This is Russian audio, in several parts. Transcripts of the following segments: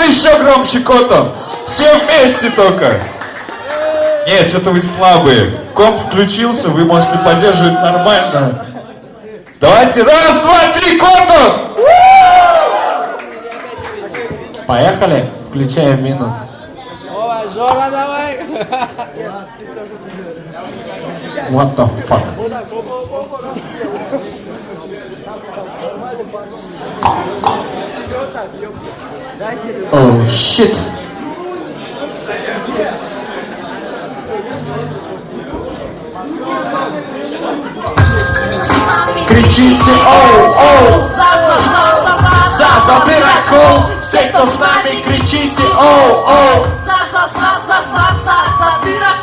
еще громче, Кото. Все вместе только. Нет, что-то вы слабые. Комп включился, вы можете поддерживать нормально. Давайте, раз, два, три, Кото! Поехали, включаем минус. Давай, Жора, давай. What the fuck? Oh shit. Кричите, оу, оу! За дырокол! Все, кто с нами, кричите, оу, оу!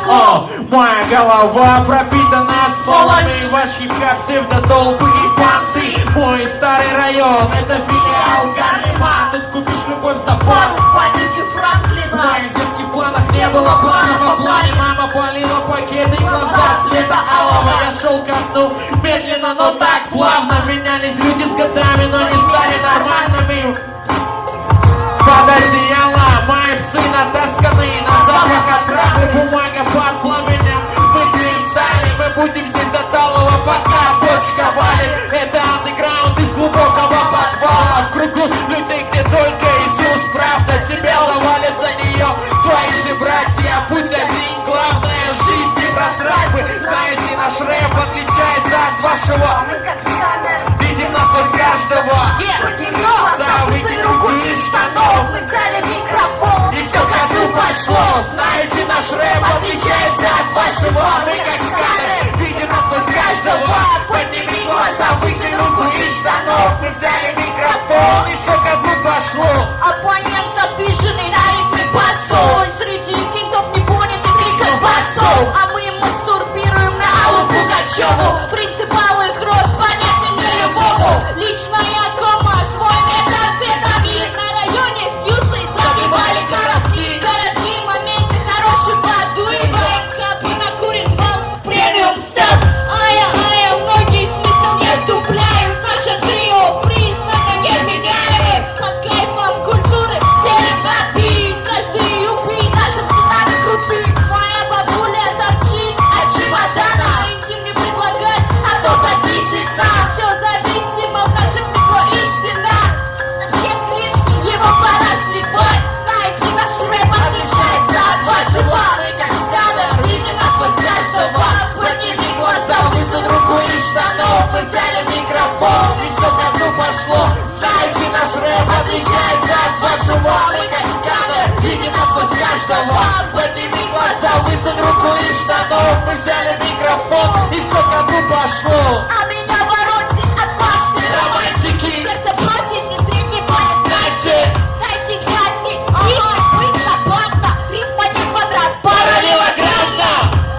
О, моя голова пропитана стволами. Ваш хип-хап, псевдотолпы и понты. Мой старый район, это филиал Гарлема. Тут купишь любой запас. В моих детских планах не было планов о плане. Мама полила пакеты, глаза цвета алого. Я шел ко дну, медленно, но так плавно. Менялись люди с годами, но не стали нормальными. Под одеяло мои псы натасканы. На запах от травы, бумага под пламенем. Мысли стали, мы будем здесь до талого, пока бочка валит. Это андеграунд из глубокого подвала. В кругу людей, где только Иисус. Правда, тебя ловали за нее твои же братья. Путь один, главное в жизни просрать бы. Знаете, наш рэп отличается от вашего. Видим насквозь каждого. Вытянь руку из штанов. Мы взяли микрофон. И все к аду пошло. Знаете, наш рэп отличается от вашего. Мы как сканер, видим насквозь каждого. Подними глаза, вытянь руку из штанов. Мы взяли микрофон, и все к аду пошло. Оппонент обиженный на ритме басов. Среди кентов не понятый криком басов. А мы мастурбируем на Аллу Пугачеву. Принципал их рост понятен не любому. Личная кома, свой метамфетамин. На районе с Юсой загибали коробки. Короткие моменты, хороший подуиваем. Капли на куре звал в премиум став. Ая-ая, многие смысл не вступляют. Наше трио приз невменяемый. Под кайфом культуры стелим на бит. Каждый юпи нашим ценами круты. Моя бабуля торчит от чемодана. Интим не предлагать, а то задисит нам. Все зависимо в нашем метро истина. Наш вес лишний, его пора сливать. Знаете, наш рэп отличается от вашего. Мы как сканер, видим насквозь каждого. Подними глаза, высунь руку из штанов. Мы взяли микрофон, и все к дну пошло. Знаете, наш рэп отличается от вашего. Мы как сканер, видим насквозь каждого. Подними глаза, высунь руку из штанов. Мы взяли микрофон, и все к дну пошло. А меня воротит от вашей романтики. Сердце бросите, средний палец дайте. Знаете, дядьки, ага, быть забавно. Рифма не квадрат, параллелограммно.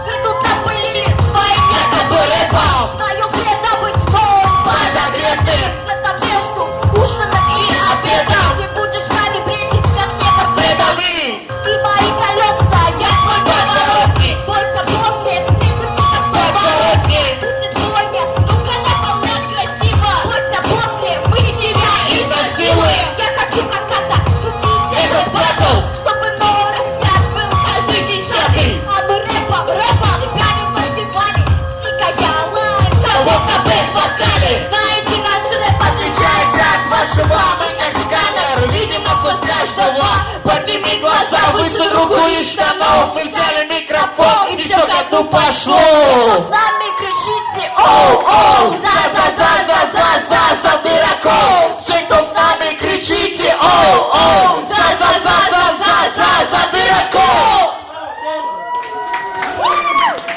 Вы тут напылили своим якобы рэпом. Твое кредо быть мол, подогретым. Где-то между ужином и обедом. Ты будешь нами бредить ко мне торпедами. И мои колеса, я твой поворотник. Бойся после, встретимся как поворотник. Будет двойня, ну-ка наполнять красиво. Бойся после, мы тебя изнасилуем. Я хочу как-то судить этот батл, чтобы новый раскат был каждый десятый. А мы рэпом, тебя не называли. Дикая лайм, кого-то бэк-вокале. Знаете, наш рэп отличается от вашего. Мы как сканер, видим насквозь каждого. Подними глаза, высунь руку из штанов. Мы взяли микрофон, и все к дну пошло. С нами кричите оу-оу. За дырокол.